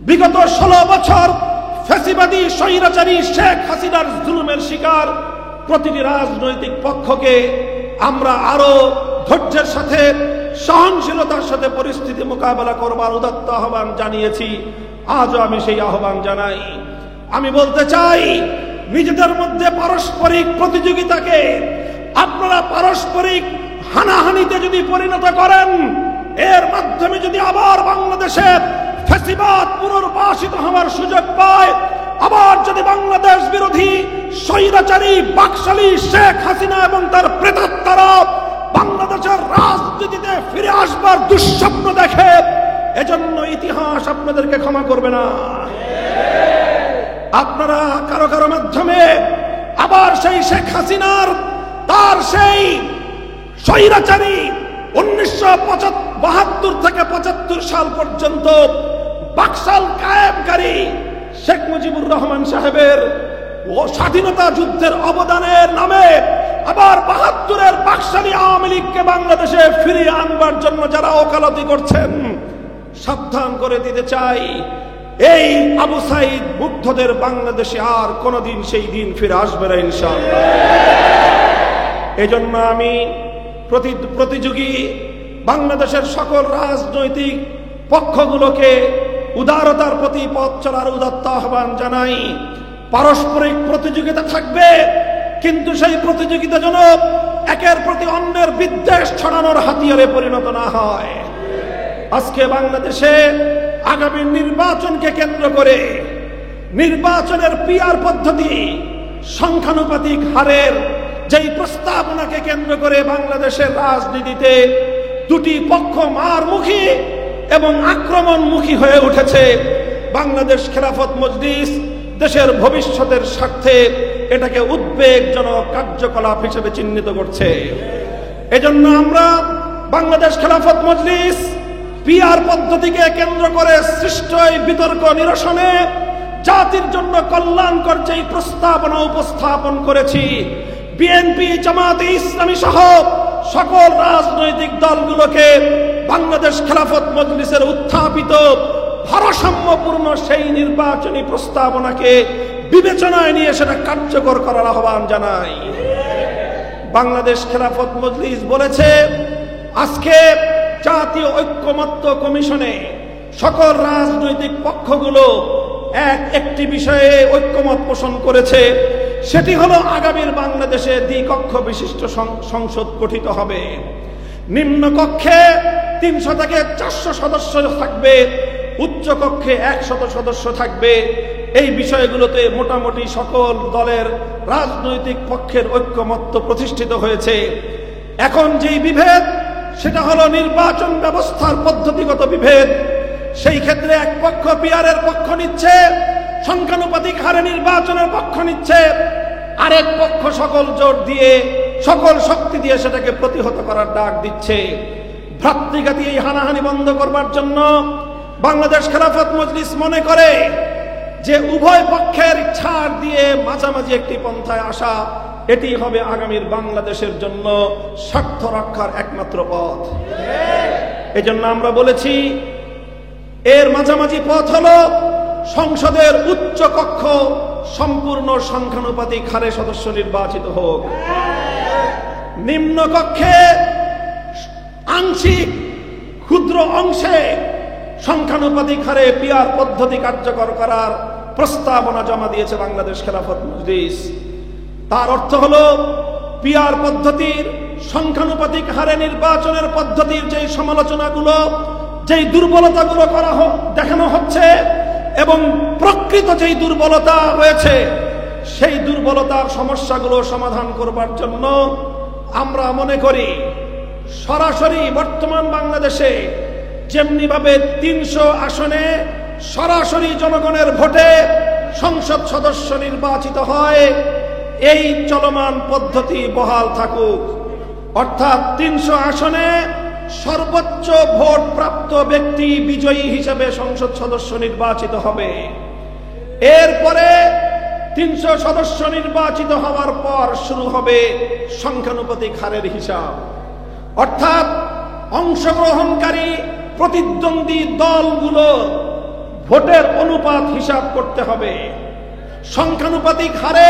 বিগত 16 বছর ফ্যাসিবাদী স্বৈরাচারী শেখ হাসিনার জুলুমের শিকার প্রতিটি রাজনৈতিক পক্ষকে আমরা আরো ধৈর্যের সাথে সহনশীলতার সাথে পরিস্থিতি মোকাবেলা করবার উদাত্ত আহ্বান জানিয়েছি। আজও আমি সেই আহ্বান জানাই। আমি বলতে চাই, নিজেদের মধ্যে পারস্পরিক প্রতিযোগিতাকে আপনারা পারস্পরিক হানাহানিতে যদি পরিণত করেন, এর মাধ্যমে যদি আবার বাংলাদেশে ফ্যাসিবাদ পুনর্বাসিত হওয়ার সুযোগ পায়, আবার যদি বাংলাদেশ বিরোধী স্বৈরাচারী বাকশালী শেখ হাসিনা এবং তার প্রেতাত্মারা বাংলাদেশের রাজনীতিতে ফিরে আসবার দুঃস্বপ্ন দেখে, এজন্য ইতিহাস আপনাদেরকে ক্ষমা করবে না। আপনারা কারো কারো মাধ্যমে আবার সেই শেখ হাসিনার তার সেই স্বৈরাচারী 1972 থেকে 75 সাল পর্যন্ত বাকশাল কায়েমকারী শেখ মুজিবুর রহমান সাহেবের ও স্বাধীনতা যুদ্ধের অবদানের নামে আবার 72-এর বাকশালী আওয়ামী লীগকে বাংলাদেশে ফিরিয়ে আনবার জন্য যারা ওকালতি করছেন, সাবধান করে দিতে চাই, এই আবু সাইদ মুগ্ধদের বাংলাদেশে আর কোনদিন সেই দিন ফিরে আসবে না ইনশাআল্লাহ। এজন্য আমি প্রতিযোগী বাংলাদেশের সকল রাজনৈতিক পক্ষগুলোকে উদারতার প্রতি পথ চলার উদাত্ত আহ্বান জানাই। পারস্পরিক প্রতিযোগিতা থাকবে, কিন্তু সেই প্রতিযোগিতা যেন একের প্রতি অন্যের বিদ্বেষ ছড়ানোর হাতিয়ারে পরিণত না হয়। আজকে বাংলাদেশে আগামী নির্বাচনকে কেন্দ্র করে নির্বাচনের পিআর পদ্ধতি, সংখ্যানুপাতিক হারের যেই প্রস্তাবনাকে কেন্দ্র করে বাংলাদেশের রাজনীতিতে দুটি পক্ষ মারমুখী এবং আক্রমণমুখী হয়ে উঠেছে। বাংলাদেশ খেলাফত মজলিস দেশের ভবিষ্যতের স্বার্থে এটাকে উদ্বেগজনক কার্যকলাপ হিসেবে চিহ্নিত করছে। এজন্য আমরা বাংলাদেশ খেলাফত মজলিস পিআর পদ্ধতিকে কেন্দ্র করে সৃষ্ট এই বিতর্ক নিরসনে জাতির জন্য কল্যাণকর যেই প্রস্তাবনা উপস্থাপন করেছি, বিএনপি, জামায়াতে ইসলামী সহ সকল রাজনৈতিক দলগুলোকে বাংলাদেশ খেলাফত মজলিসের উত্থাপিত ভারসাম্যপূর্ণ সেই নির্বাচনী প্রস্তাবনাকে বিবেচনায় নিয়ে সেটা কার্যকর করার আহ্বান জানাই। বাংলাদেশ খেলাফত মজলিস বলেছে, আজকে জাতীয় ঐক্যমত্য কমিশনে সকল রাজনৈতিক পক্ষগুলো একটি বিষয়ে ঐক্যমত পোষণ করেছে, সেটি হলো আগামীর বাংলাদেশে দ্বিকক্ষ বিশিষ্ট সংসদ গঠিত হবে। নিম্ন কক্ষে 300 থেকে 400 সদস্য থাকবে, উচ্চ কক্ষে 100 সদস্য থাকবে। এই বিষয়গুলোতে মোটামুটি সকল দলের রাজনৈতিক পক্ষের ঐক্যমত্য প্রতিষ্ঠিত হয়েছে। এখন যেই বিভেদ, সেটা হলো নির্বাচন ব্যবস্থার পদ্ধতিগত বিভেদ। সেই ক্ষেত্রে এক পক্ষ পিআরের পক্ষ নিচ্ছে, সংখ্যানুপাতিক হারে নির্বাচনের পক্ষ নিচ্ছে, আরেক পক্ষ সকল জোর দিয়ে সকল শক্তি দিয়ে সেটাকে প্রতিহত করার ডাক দিচ্ছে। ভ্রাতৃঘাতী এই হানাহানি বন্ধ করবার জন্য বাংলাদেশ খেলাফত মজলিস মনে করে যে উভয় পক্ষের ছাড় দিয়ে মাঝামাঝি একটি পন্থায় আসা, এটি হবে আগামীর বাংলাদেশের জন্য স্বার্থ রক্ষার একমাত্র পথ। এজন্য আমরা বলেছি, এর মাঝামাঝি পথ হলো সংসদের উচ্চ কক্ষ সম্পূর্ণ সংখ্যানুপাতিক হারে সদস্য নির্বাচিত হোক, নিম্ন কক্ষে আংশিক ক্ষুদ্র অংশে সংখ্যানুপাতিক হারে পিআর পদ্ধতি কার্যকর করার প্রস্তাবনা জমা দিয়েছে বাংলাদেশ খেলাফত মজলিস। তার অর্থ হলো, পিআর পদ্ধতির সংখ্যানুপাতিক হারে নির্বাচনের পদ্ধতির যেই সমালোচনাগুলো, যেই দুর্বলতাগুলো দেখানো হচ্ছে এবং প্রকৃত যেই দুর্বলতা রয়েছে, সেই দুর্বলতার সমস্যাগুলো সমাধান করবার জন্য আমরা মনে করি সরাসরি বর্তমান বাংলাদেশে যেমনি ভাবে 300 আসনে সরাসরি জনগণের ভোটে সংসদ সদস্য নির্বাচিত হয়, এই চলমান পদ্ধতি বহাল থাকুক। অর্থাৎ 300 আসনে সর্বোচ্চ ভোট প্রাপ্ত ব্যক্তি বিজয়ী হিসেবে সংসদ সদস্য নির্বাচিত হবে। এরপরে 300 সদস্য নির্বাচিত হওয়ার পর শুরু হবে সংখ্যানুপাতিক হারের হিসাব। অর্থাৎ অংশগ্রহণকারী প্রতিদ্বন্দ্বী দলগুলো ভোটের অনুপাত হিসাব করতে হবে। সংখ্যানুপাতিক হারে